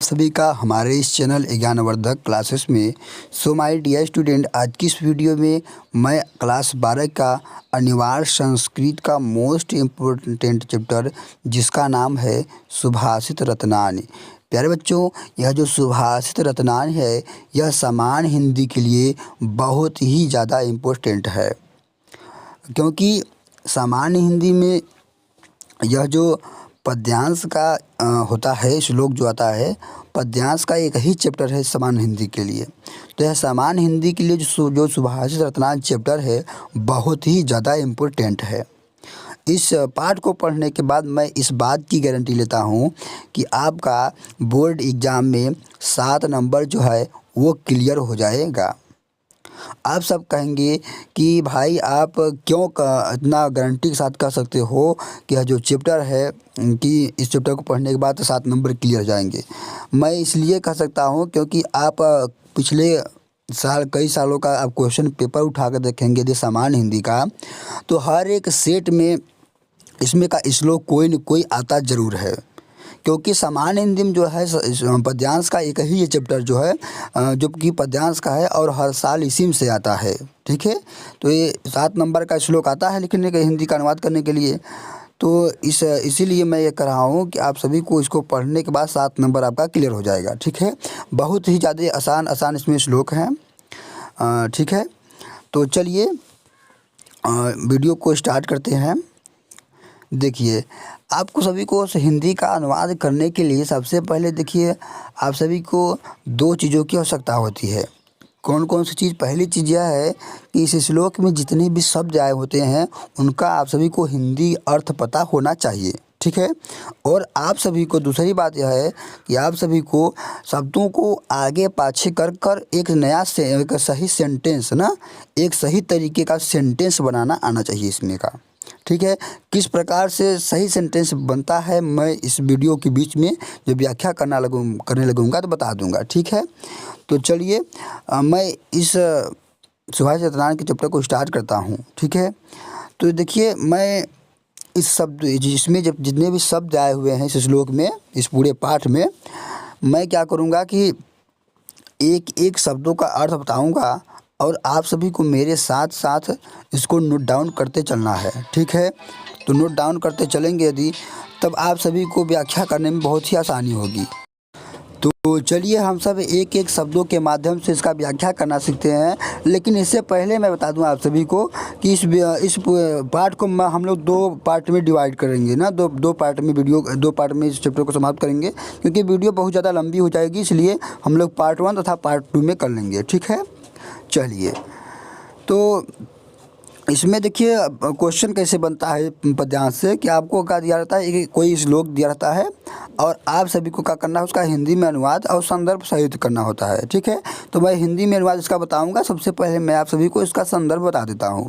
सभी का हमारे इस चैनल ज्ञानवर्धक क्लासेस में। सो माय डियर स्टूडेंट, आज की इस वीडियो में मैं क्लास 12 का अनिवार्य संस्कृत का मोस्ट इम्पोर्टेंट चैप्टर जिसका नाम है सुभाषित रत्नानि। प्यारे बच्चों, यह जो सुभाषित रत्नानि है यह सामान्य हिंदी के लिए बहुत ही ज़्यादा इम्पोर्टेंट है, क्योंकि सामान्य हिंदी में यह जो पद्यांश का होता है, श्लोक जो आता है पद्यांश का एक ही चैप्टर है सामान्य हिंदी के लिए। तो यह सामान्य हिंदी के लिए जो सुभाषित रत्नानि चैप्टर है बहुत ही ज़्यादा इम्पोर्टेंट है। इस पाठ को पढ़ने के बाद मैं इस बात की गारंटी लेता हूँ कि आपका बोर्ड एग्ज़ाम में 7 नंबर जो है वो क्लियर हो जाएगा। आप सब कहेंगे कि भाई आप क्यों इतना गारंटी के साथ कह सकते हो कि यह जो चैप्टर है कि इस चैप्टर को पढ़ने के बाद 7 नंबर क्लियर हो जाएंगे। मैं इसलिए कह सकता हूँ क्योंकि आप पिछले साल कई सालों का आप क्वेश्चन पेपर उठा कर देखेंगे यदि सामान्य हिंदी का, तो हर एक सेट में इसमें का श्लोक कोई न कोई आता ज़रूर है, क्योंकि सामान्य हिंदी में जो है पद्यांश का एक ही ये चैप्टर जो है जो कि पद्यांश का है और हर साल इसी में से आता है। ठीक है, तो ये 7 नंबर का श्लोक आता है लिखने का, हिंदी का अनुवाद करने के लिए। तो इसीलिए मैं ये कह रहा हूँ कि आप सभी को इसको पढ़ने के बाद 7 नंबर आपका क्लियर हो जाएगा। ठीक है, बहुत ही ज़्यादा आसान इसमें श्लोक हैं। ठीक है, तो चलिए वीडियो को स्टार्ट करते हैं। देखिए, आपको सभी को हिंदी का अनुवाद करने के लिए सबसे पहले देखिए आप सभी को 2 चीज़ों की आवश्यकता होती है। कौन कौन सी चीज़? पहली चीज़ यह है कि इस श्लोक में जितने भी शब्द आए होते हैं उनका आप सभी को हिंदी अर्थ पता होना चाहिए। ठीक है, और आप सभी को दूसरी बात यह है कि आप सभी को शब्दों को आगे पाछे कर कर एक एक सही सेंटेंस एक सही तरीके का सेंटेंस बनाना आना चाहिए इसमें का। ठीक है, किस प्रकार से सही सेंटेंस बनता है मैं इस वीडियो के बीच में जो व्याख्या करने लगूंगा तो बता दूंगा। ठीक है, तो चलिए मैं इस सुभाषित रत्नानि के चैप्टर को स्टार्ट करता हूं। ठीक है, तो देखिए मैं इस शब्द जिसमें जब जितने भी शब्द आए हुए हैं इस श्लोक में, इस पूरे पाठ में, मैं क्या करूँगा कि एक एक शब्दों का अर्थ बताऊँगा और आप सभी को मेरे साथ साथ इसको नोट डाउन करते चलना है। ठीक है, तो नोट डाउन करते चलेंगे यदि, तब आप सभी को व्याख्या करने में बहुत ही आसानी होगी। तो चलिए हम सब एक एक शब्दों के माध्यम से इसका व्याख्या करना सीखते हैं। लेकिन इससे पहले मैं बता दूं आप सभी को कि इस पार्ट को हम लोग 2 पार्ट में डिवाइड करेंगे दो पार्ट में दो पार्ट में इस चैप्टर को समाप्त करेंगे, क्योंकि वीडियो बहुत ज़्यादा लंबी हो जाएगी, इसलिए हम लोग पार्ट 1 तथा पार्ट 2 में कर लेंगे। ठीक है, चलिए तो इसमें देखिए क्वेश्चन कैसे बनता है पद्यांश से कि आपको क्या दिया रहता है, एक कोई श्लोक दिया रहता है और आप सभी को क्या करना है उसका हिंदी में अनुवाद और संदर्भ सहित करना होता है। ठीक है, तो मैं हिंदी में अनुवाद इसका बताऊंगा। सबसे पहले मैं आप सभी को इसका संदर्भ बता देता हूं।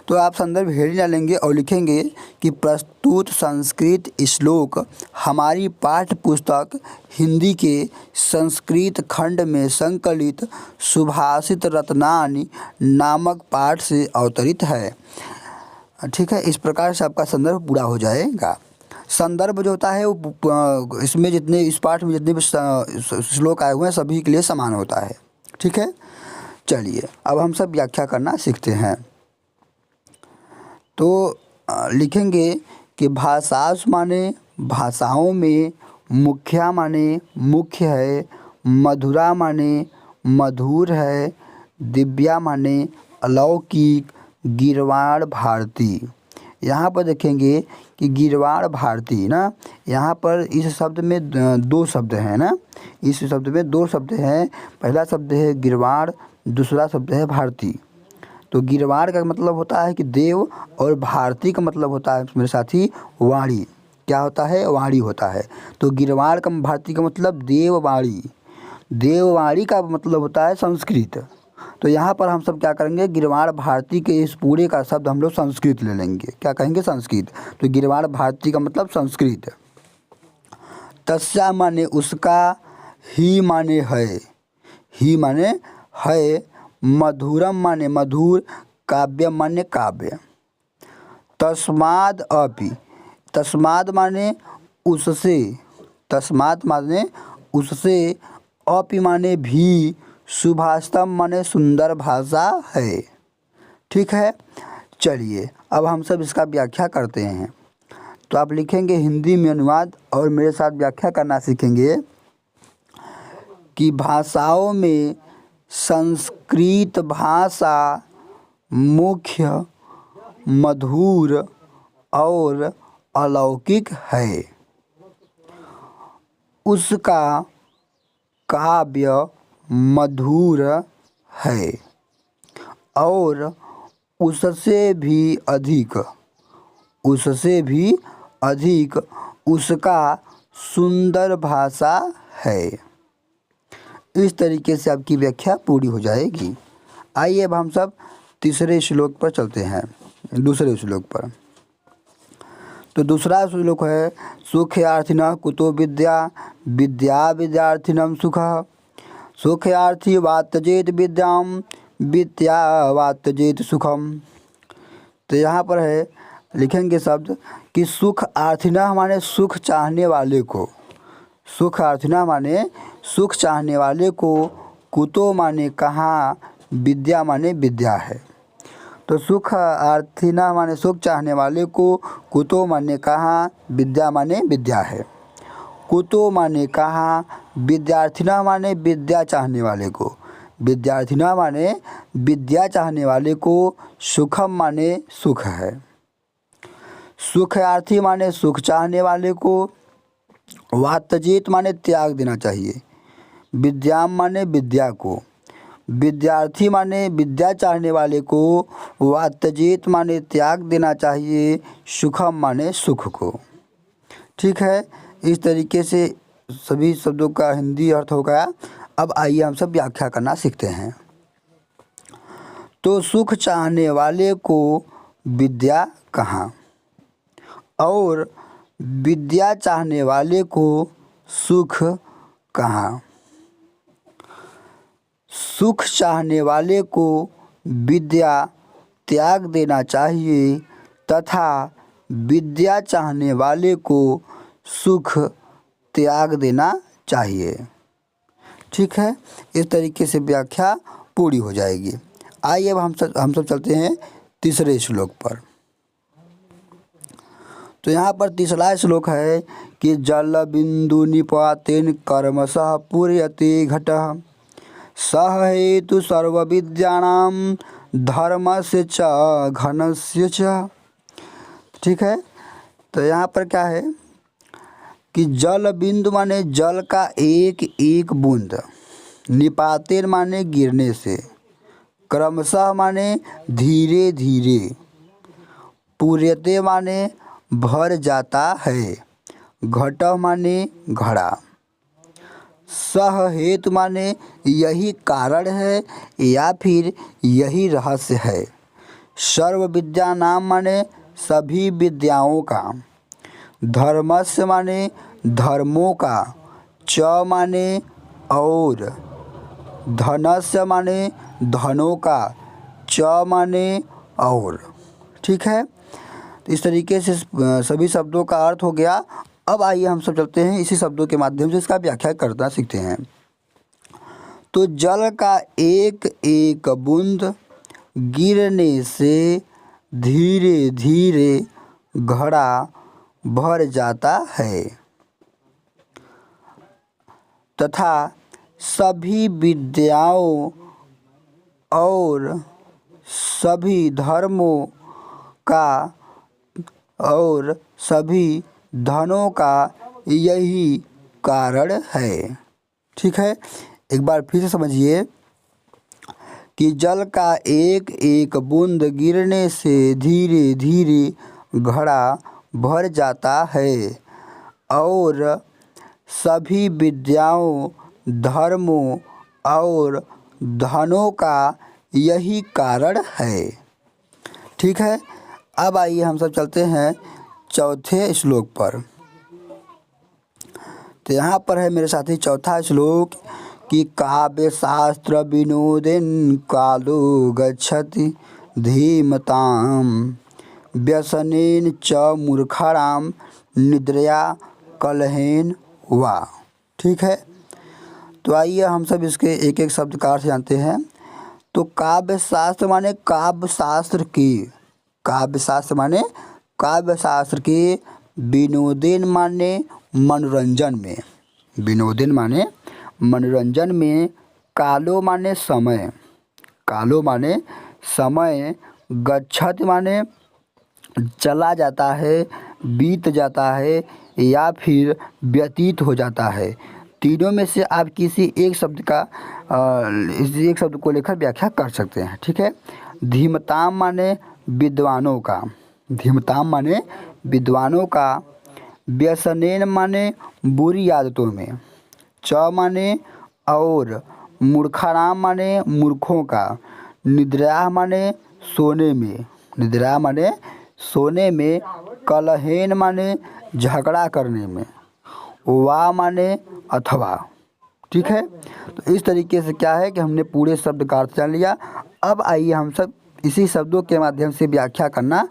तो आप संदर्भ हेडिंग लेंगे और लिखेंगे कि प्रस्तुत संस्कृत श्लोक हमारी पाठ्य पुस्तक हिंदी के संस्कृत खंड में संकलित सुभाषित रत्नानि नामक पाठ से अवतरित है। ठीक है, इस प्रकार से आपका संदर्भ पूरा हो जाएगा। संदर्भ जो होता है वो इसमें इस पाठ में जितने भी श्लोक आए हुए हैं सभी के लिए समान होता है। ठीक है, चलिए अब हम सब व्याख्या करना सीखते हैं। तो लिखेंगे कि भाषास माने भाषाओं में, मुख्या माने मुख्य है, मधुरा माने मधुर है, दिव्या माने अलौकिक, गीर्वाण भारती। यहाँ पर देखेंगे कि गीर्वाण भारती यहाँ पर इस शब्द में 2 शब्द हैं इस शब्द में 2 शब्द हैं। पहला शब्द है गीर्वाण, दूसरा शब्द है भारती। तो गीर्वाण का मतलब होता है कि देव और भारती का मतलब होता है मेरे साथी वाणी। क्या होता है? वाणी होता है। तो गीर्वाण का भारती का मतलब देववाणी, देववाणी का मतलब होता है संस्कृत। तो यहाँ पर हम सब क्या करेंगे, गीर्वाण भारती के इस पूरे का शब्द हम लोग संस्कृत ले लेंगे। क्या कहेंगे? संस्कृत। तो गीर्वाण भारती का मतलब संस्कृत। तस्या माने उसका, ही माने है, ही माने है, मधुरम माने मधुर, काव्य माने काव्य। तस्माद अपि, तस्माद माने उससे, तस्माद माने उससे अपि माने भी, सुभाषितम माने सुंदर भाषा है। ठीक है, चलिए अब हम सब इसका व्याख्या करते हैं। तो आप लिखेंगे हिंदी में अनुवाद और मेरे साथ व्याख्या करना सीखेंगे कि भाषाओं में संस्कृत भाषा मुख्य, मधुर और अलौकिक है। उसका काव्य मधुर है और उससे भी अधिक उसका सुंदर भाषा है। इस तरीके से आपकी व्याख्या पूरी हो जाएगी। आइए अब हम सब तीसरे श्लोक पर चलते हैं, दूसरे श्लोक पर। तो दूसरा श्लोक है सुखयार्थिनः कुतो विद्या, विद्या विद्यार्थिनं सुखः। सुखयार्थी वात्यजेत विद्याम, विद्या वात्यजेत सुखम। तो यहाँ पर है, लिखेंगे शब्द कि सुखयार्थिनः माने सुख चाहने वाले को, सुखयार्थिनः माने सुख चाहने वाले को, कुतो माने कहाँ, विद्या माने विद्या है। तो सुखयार्थिनः माने सुख चाहने वाले को, कुतो माने कहाँ, विद्या माने विद्या है। कुतो माने कहाँ, विद्यार्थिनः माने विद्या चाहने वाले को, विद्यार्थिनः माने विद्या चाहने वाले को, सुखम माने सुख है। सुखयार्थी माने सुख चाहने वाले को, वात्यजेत माने त्याग देना चाहिए, विद्याम माने विद्या को, विद्यार्थी माने विद्या चाहने वाले को, वात्यजेत माने त्याग देना चाहिए, सुखम माने सुख को। ठीक है, इस तरीके से सभी शब्दों का हिंदी अर्थ हो गया। अब आइए हम सब व्याख्या करना सीखते हैं। तो सुख चाहने वाले को विद्या कहाँ और विद्या चाहने वाले को सुख कहाँ। सुख चाहने वाले को विद्या त्याग देना चाहिए तथा विद्या चाहने वाले को सुख त्याग देना चाहिए। ठीक है, इस तरीके से व्याख्या पूरी हो जाएगी। आइए अब हम सब चलते हैं तीसरे श्लोक पर। तो यहाँ पर तीसरा श्लोक है कि जल बिंदु निपातेन कर्मशः पूर्यते घटः, सह हेतु सर्वविद्यानां धर्मस्य च घनस्य च। ठीक है, तो यहाँ पर क्या है कि जल बिंदु माने जल का एक एक बूंद, निपातेन माने गिरने से, क्रमशः माने धीरे धीरे, पूर्यते माने भर जाता है, घट माने घड़ा, सह हेतु माने यही कारण है या फिर यही रहस्य है, सर्व विद्या नाम माने सभी विद्याओं का, धर्मस्य माने धर्मों का, च माने और, धनस्य माने धनों का, च माने और। ठीक है, तो इस तरीके से सभी शब्दों का अर्थ हो गया। अब आइए हम सब चलते हैं इसी शब्दों के माध्यम से इसका व्याख्या करना सीखते हैं। तो जल का एक एक बूंद गिरने से धीरे धीरे घड़ा भर जाता है तथा सभी विद्याओं और सभी धर्मों का और सभी धनों का यही कारण है। ठीक है, एक बार फिर से समझिए कि जल का एक एक बूंद गिरने से धीरे धीरे घड़ा भर जाता है और सभी विद्याओं, धर्मों और धनों का यही कारण है। ठीक है, अब आइए हम सब चलते हैं चौथे श्लोक पर। तो यहाँ पर है मेरे साथी चौथा श्लोक कि काव्य शास्त्र विनोदेन कालो गच्छति धीमताम व्यसनेन च मूर्खणाम निद्रया कलहेन वा। ठीक है, तो आइए हम सब इसके एक एक शब्द का अर्थ जानते हैं। तो काव्य शास्त्र माने काव्य शास्त्र की, काव्य शास्त्र माने काव्य शास्त्र के, विनोदेन माने मनोरंजन में, विनोदेन माने मनोरंजन में, कालो माने समय, कालो माने समय, गच्छत माने चला जाता है, बीत जाता है या फिर व्यतीत हो जाता है। तीनों में से आप किसी एक शब्द का इस एक शब्द को लेकर व्याख्या कर सकते हैं। ठीक है। धीमताम माने विद्वानों का, धीमताम माने विद्वानों का, व्यसनेन माने बुरी आदतों में, च माने और, मूर्खाराम माने मूर्खों का, निद्रा माने सोने में, निद्रा माने सोने में, कलहेन माने झगड़ा करने में, वा माने अथवा। ठीक है। तो इस तरीके से क्या है कि हमने पूरे शब्द का अर्थ जान लिया। अब आइए हम सब इसी शब्दों के माध्यम से व्याख्या करना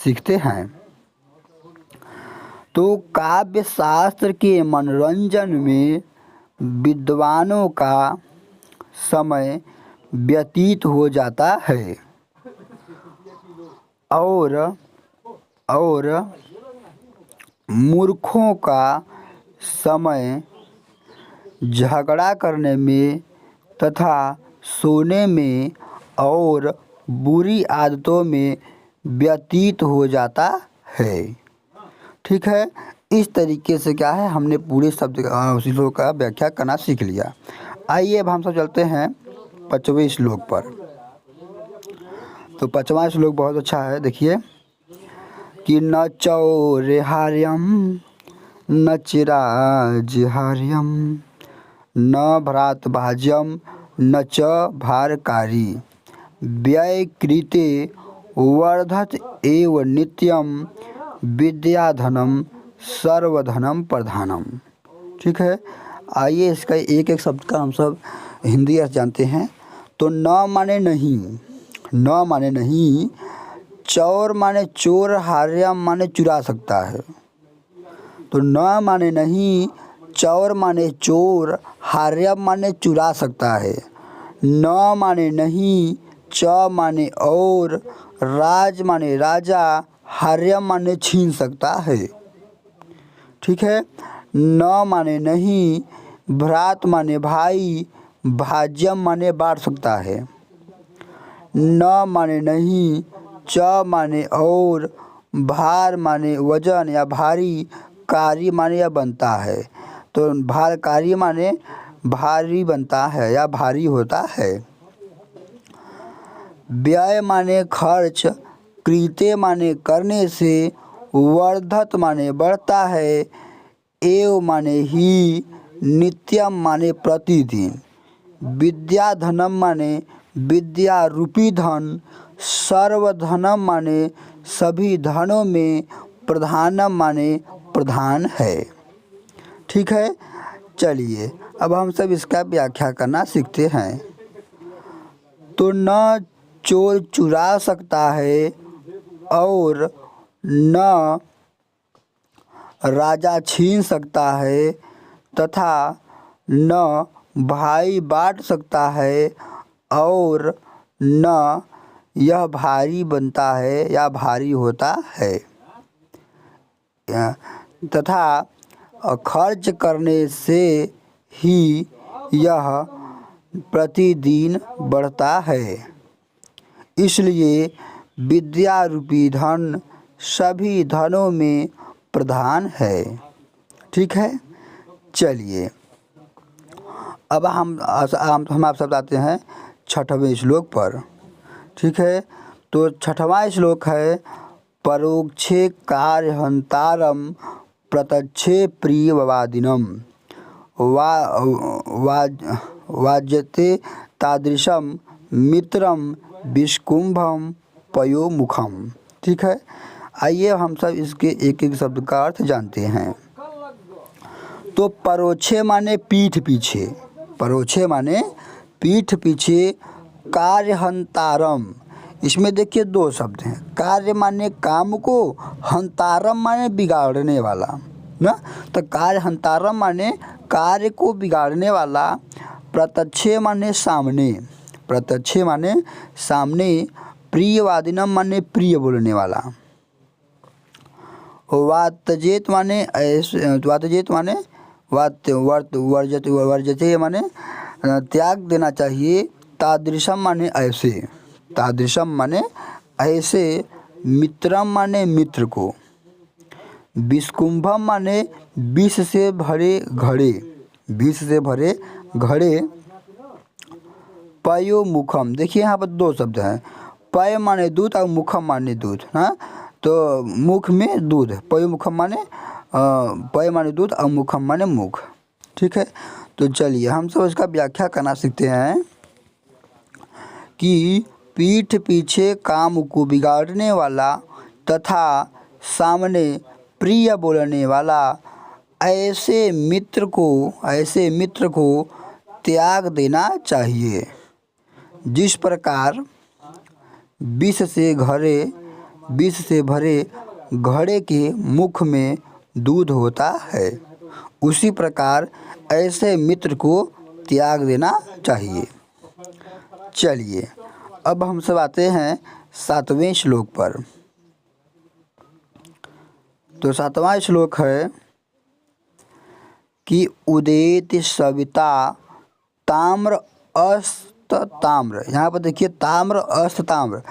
सीखते हैं। तो काव्य शास्त्र के मनोरंजन में विद्वानों का समय व्यतीत हो जाता है और मूर्खों का समय झगड़ा करने में तथा सोने में और बुरी आदतों में व्यतीत हो जाता है। ठीक है। इस तरीके से क्या है हमने पूरे शब्द श्लोक का व्याख्या करना सीख लिया। आइए अब हम सब चलते हैं 5वें श्लोक पर। तो 5वां श्लोक बहुत अच्छा है। देखिए कि न चौर्हार्यम न चिराजहार्यम न भ्रातभाज्यम न च भारकारी, व्ययकृते वर्धत एव नित्यम, विद्याधनम सर्वधनम प्रधानम। ठीक है। आइए इसका एक एक शब्द का हम सब हिंदी अर्थ जानते हैं। तो न माने नहीं, न माने नहीं, चौर माने चोर, हार्यम माने चुरा सकता है। तो न माने नहीं, चौर माने चोर, हार्यम माने चुरा सकता है। न माने नहीं, च माने और, राज माने राजा, हार्यम माने छीन सकता है। ठीक है। न माने नहीं, भ्रात माने भाई, भाज्यम माने बांट सकता है। न माने नहीं, च माने और, भार माने वजन या भारी, कारी माने या बनता है। तो भारकारी माने भारी बनता है या भारी होता है। व्यय माने खर्च, कृत्य माने करने से, वर्धत माने बढ़ता है, एव माने ही, नित्यम माने प्रतिदिन, विद्याधनम माने विद्या रूपी धन, सर्वधनम माने सभी धनों में, प्रधानम माने प्रधान है। ठीक है। चलिए अब हम सब इसका व्याख्या करना सीखते हैं। तो न चोर चुरा सकता है और न राजा छीन सकता है तथा न भाई बांट सकता है और न यह भारी बनता है या भारी होता है तथा खर्च करने से ही यह प्रतिदिन बढ़ता है। इसलिए विद्या रूपी धन सभी धनों में प्रधान है। ठीक है। चलिए अब हम आप सब आते हैं 6वें श्लोक पर। ठीक है। तो 6वां श्लोक है परोक्षे कार्यहंतारम प्रत्यक्षे प्रियवादिनम वाज्यते तादृशम मित्रम विष्कुंभम पयोमुखम। ठीक है। आइए हम सब इसके एक एक शब्द का अर्थ जानते हैं। तो परोक्षे माने पीठ पीछे, परोक्षे माने पीठ पीछे, कार्यहंतारम, इसमें देखिए 2 शब्द हैं। कार्य माने काम को, हंतारम माने बिगाड़ने वाला ना। तो कार्यहंतारम माने कार्य को बिगाड़ने वाला प्रत्यक्ष माने सामने, प्रत्यक्ष माने सामने, प्रियवादिनम माने प्रिय बोलने वाला, वातजेत माने ऐसे, वातजेत माने वर्जते माने त्याग देना चाहिए, तादृशम माने ऐसे, तादृशम माने ऐसे, मित्रम माने मित्र को, विस्कुंभम माने विष से भरे घड़े, विष से भरे घड़े, पयो मुखम, देखिए यहाँ पर दो शब्द हैं, पय माने दूध और मुखम माने दूध, हाँ, तो मुख में दूध, पयो मुखम माने पय माने दूध और मुखम माने मुख। ठीक है, तो चलिए हम सब इसका व्याख्या करना सीखते हैं कि पीठ पीछे काम को बिगाड़ने वाला तथा सामने प्रिय बोलने वाला ऐसे मित्र को त्याग देना चाहिए। जिस प्रकार विष से भरे घड़े के मुख में दूध होता है, उसी प्रकार ऐसे मित्र को त्याग देना चाहिए। चलिए अब हम सब आते हैं 7वें श्लोक पर। तो 7वां श्लोक है कि उदेति सविता ताम्र अस्त ताम्र। यहाँ पर देखिए ताम्र अस्त ताम्र,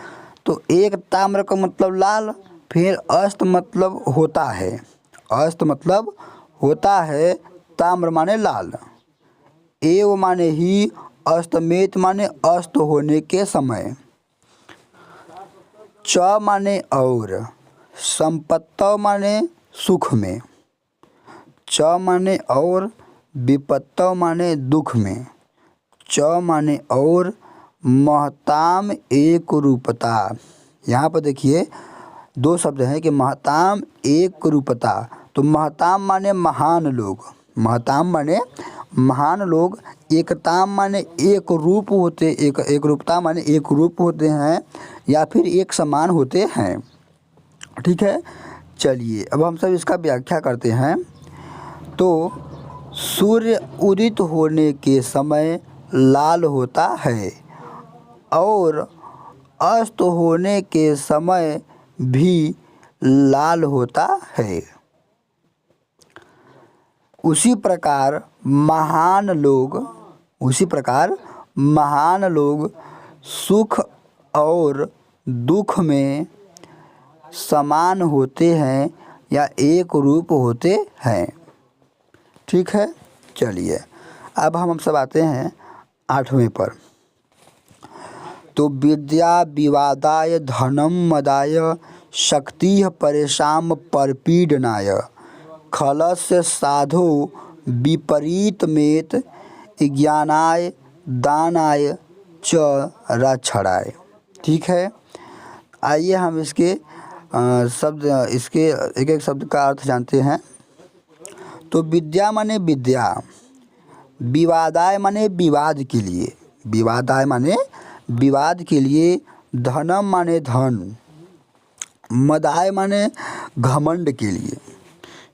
तो एक ताम्र का मतलब लाल, फिर अस्त मतलब होता है, अस्त मतलब होता है, ताम्र माने लाल, एव माने ही, अस्तमेत माने अस्त होने के समय, च माने और, संपत्त माने सुख में, च माने और, विपत्त माने दुख में, च माने और, महताम एक रूपता। यहाँ पर देखिए दो शब्द हैं कि महताम एक रूपता, तो महताम माने महान लोग, महताम माने महान लोग, एकताम माने एक रूप होते, एक रूपता माने एक रूप होते हैं या फिर एक समान होते हैं। ठीक है, चलिए अब हम सब इसका व्याख्या करते हैं। तो सूर्य उदित होने के समय लाल होता है और अस्त होने के समय भी लाल होता है। उसी प्रकार महान लोग सुख और दुख में समान होते हैं या एक रूप होते हैं। ठीक है, चलिए अब हम सब आते हैं 8वें पर। तो विद्या विवादाय धनम मदाय शक्ति परेशान परपीडनाय खलस्य साधो विपरीत मेत ज्ञानाय दानाय च रक्षणाय। ठीक है, आइए हम इसके एक एक शब्द का अर्थ जानते हैं। तो विद्या माने विद्या, विवादाय माने विवाद के लिए, विवादाय माने विवाद के लिए, धनम माने धन, मदाय माने घमंड के लिए,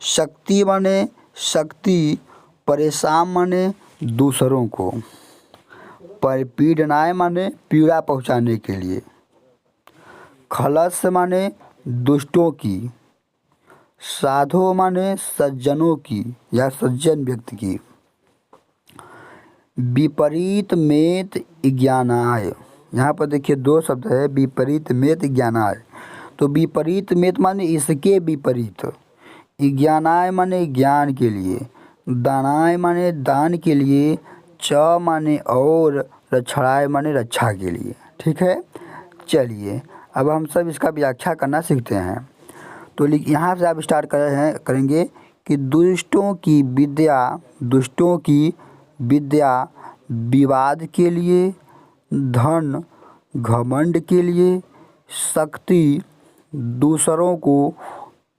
शक्ति माने शक्ति, परेशान माने दूसरों को, परपीडनाय माने पीड़ा पहुंचाने के लिए, खलस माने दुष्टों की, साधो माने सज्जनों की या सज्जन व्यक्ति की, विपरीत मेत ज्ञानाय। यहाँ पर देखिए दो शब्द है, विपरीत मेत ज्ञानाय। तो विपरीत मेत माने इसके विपरीत, ज्ञानाय माने ज्ञान के लिए, दानाय माने दान के लिए, च माने और, रक्षणाय माने रक्षा के लिए। ठीक है, चलिए अब हम सब इसका व्याख्या करना सीखते हैं। तो यहाँ से आप स्टार्ट करेंगे कि दुष्टों की विद्या विवाद के लिए, धन घमंड के लिए, शक्ति दूसरों को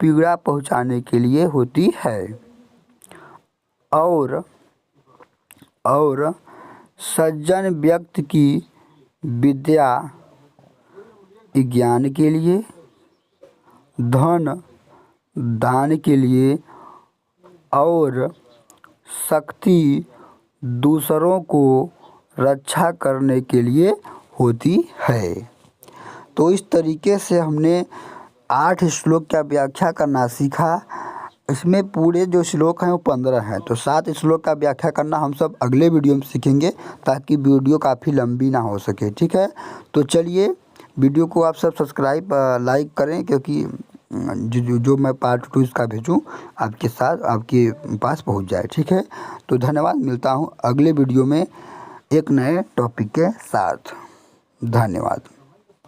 पीड़ा पहुंचाने के लिए होती है, और सज्जन व्यक्ति की विद्या ज्ञान के लिए, धन दान के लिए, और शक्ति दूसरों को रक्षा करने के लिए होती है। तो इस तरीके से हमने 8 श्लोक का व्याख्या करना सीखा। इसमें पूरे जो श्लोक हैं वो 15 हैं। तो 7 श्लोक का व्याख्या करना हम सब अगले वीडियो में सीखेंगे, ताकि वीडियो काफ़ी लंबी ना हो सके। ठीक है, तो चलिए वीडियो को आप सब सब्सक्राइब लाइक करें, क्योंकि जो मैं पार्ट 2 इसका भेजूँ आपके साथ आपके पास पहुंच जाए। ठीक है, तो धन्यवाद। मिलता हूं अगले वीडियो में एक नए टॉपिक के साथ। धन्यवाद।